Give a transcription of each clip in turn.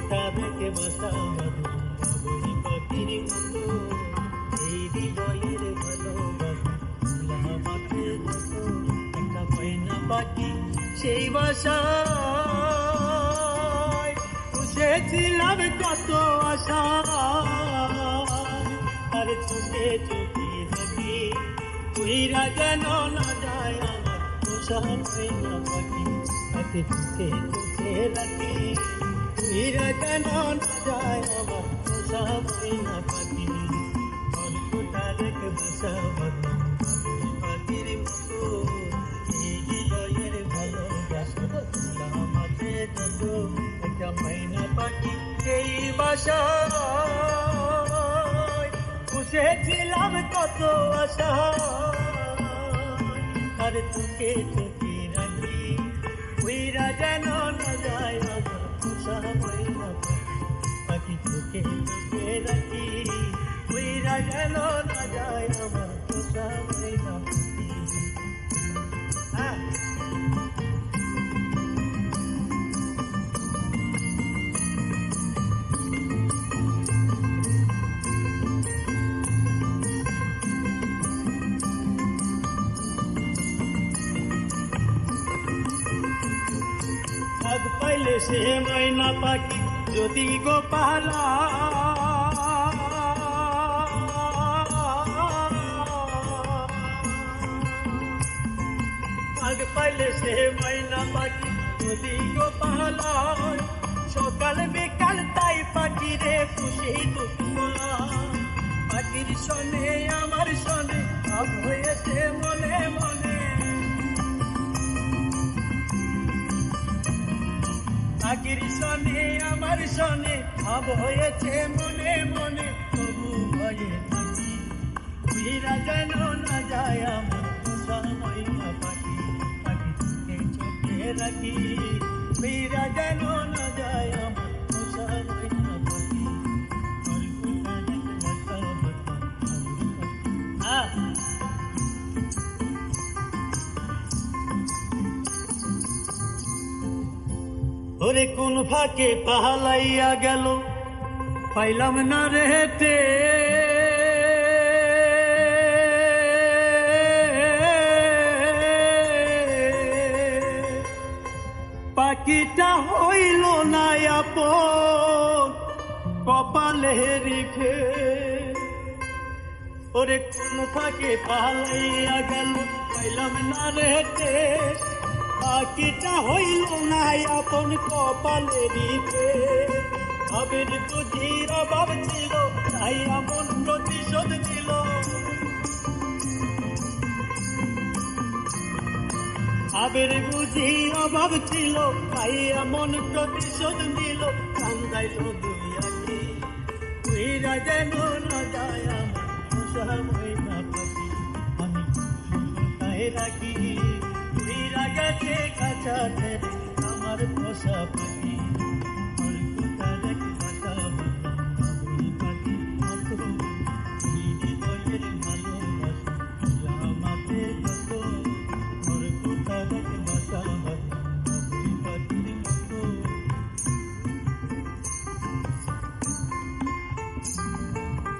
কোথা থেকে বাসা বাঁধো বাবুই পাখির মতো, এই হৃদয়ের ভালোবাসা খোলা মাঠে যত, একটা ময়না পাখি সেই বাসায় বসেছিলাম কত আশা, আর চোখে চোখে থাকি উইরা যেন না যায় আমার পোষা ময়না পাখি, তাকে চোখে চোখে রাখি উইরা যেন না যায় আমার পোষা ময়না পাখি। অল্পটা রেখে বসা বাঁধো বাবুই পাখির মতো, এই হৃদয়ের ভালোবাসা খোলা মাঠে যত, একটা ময়না পাখি সেই বাসায় বসেছিলাম কত আশা, আর চোখে চোখে রাখি উইরা যেন না যায় আমার পোষা ময়না পাখি, চোখে চোখে রাখি উইরা যেন না যায় আমার পোষা ময়না পাখি। হ্যাঁ, আগ পাইলে সে ময়না পাখি যদি গো পালা, আগ পাইলে সে ময়না পাখি যদি গো পালা, সকাল বিকাল তাই পাখি রে খুশি দুপুরা, পাখির শোনে আমার শোনে ভাব হয়েছে মনে মনে, পাখির শোনে আমার শোনে ভাব হয়েছে মনে মনে, তবু ভয়ে থাকি উইরা যেন না যায় আমার পোষা ময়না পাখি, পাখি চোখে চোখে রাখি উইরা যেন না যায় আমার পোষা ময়না পাখি। অল্পটা রেখে বসা বাঁধো বাবুই পাখি। হ্যাঁ, ওরে কোন ফাঁকে পাহালাইয়া গেল পাইলাম না রে হেঁটে, পাখিটা হইল না আপন কপালে রেখে, ওরে কোন ফাঁকে পাহালাইয়া গেল পাইলাম না রে হেঁটে, পাখিটা হইল না আপন কপালে রিপে, আবের বুঝির অভাব ছিল তাই এমন প্রতিশোধ ছিল, আবের বুঝি অভাব ছিল তাই এমন প্রতিশোধ নিল, কান্দাইল দুই আখি উইরা যেন না যায় আমার পোষা ময়না পাখি, আমি কোথায় রাখি উইরা গেছে কাছা ছেড়ে আমার পোষা পাখি। অল্পটা রেখে বসা বাঁধো বাবুই পাখির মতো, এই হৃদয়ের ভালোবাসা খোলা মাঠে যত, অল্পটা রেখে বসা বাঁধো বাবুই পাখির মতো।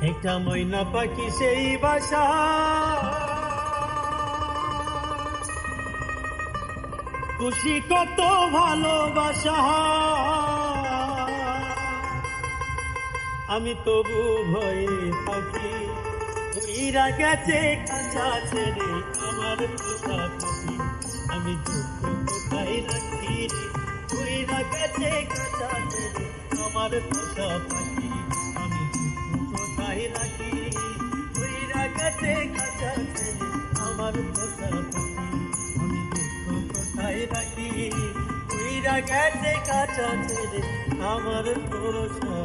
একটা ময়না পাখি সেই বাসা খুশি কত ভালোবাসা, আমি তবু ভয়ে থাকি উইরা গেছে কাছা ছেড়ে আমার পোষা পাখি, আমি দুঃখ কোথায় রাখি উইরা গেছে কাছা ছেড়ে আমার পোষা পাখি, আমি দুঃখ কোথায় রাখি উইরা গেছে কাছা ছেড়ে আমার পোষা পাখি, আমি দুঃখ কোথায় রাখি উইরা গেছে কাছা ছেড়ে আমার পোষা